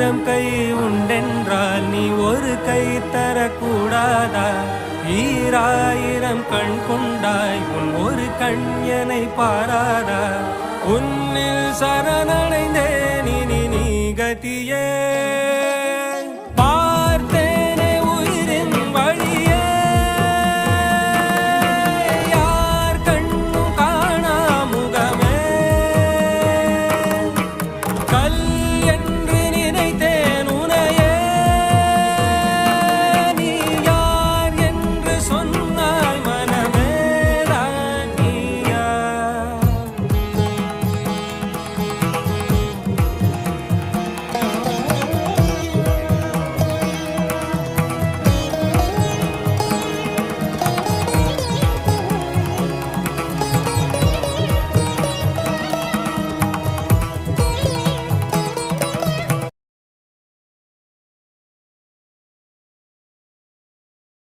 ஆயிரம் கை உண்டென்றால் நீ ஒரு கை தரக்கூடாதா? ஈராயிரம் கண் கொண்டாய் உன் ஒரு கண் என்னை பாராதா? உன்னில் சரணடைந்தேன் இனி நீ கதியே.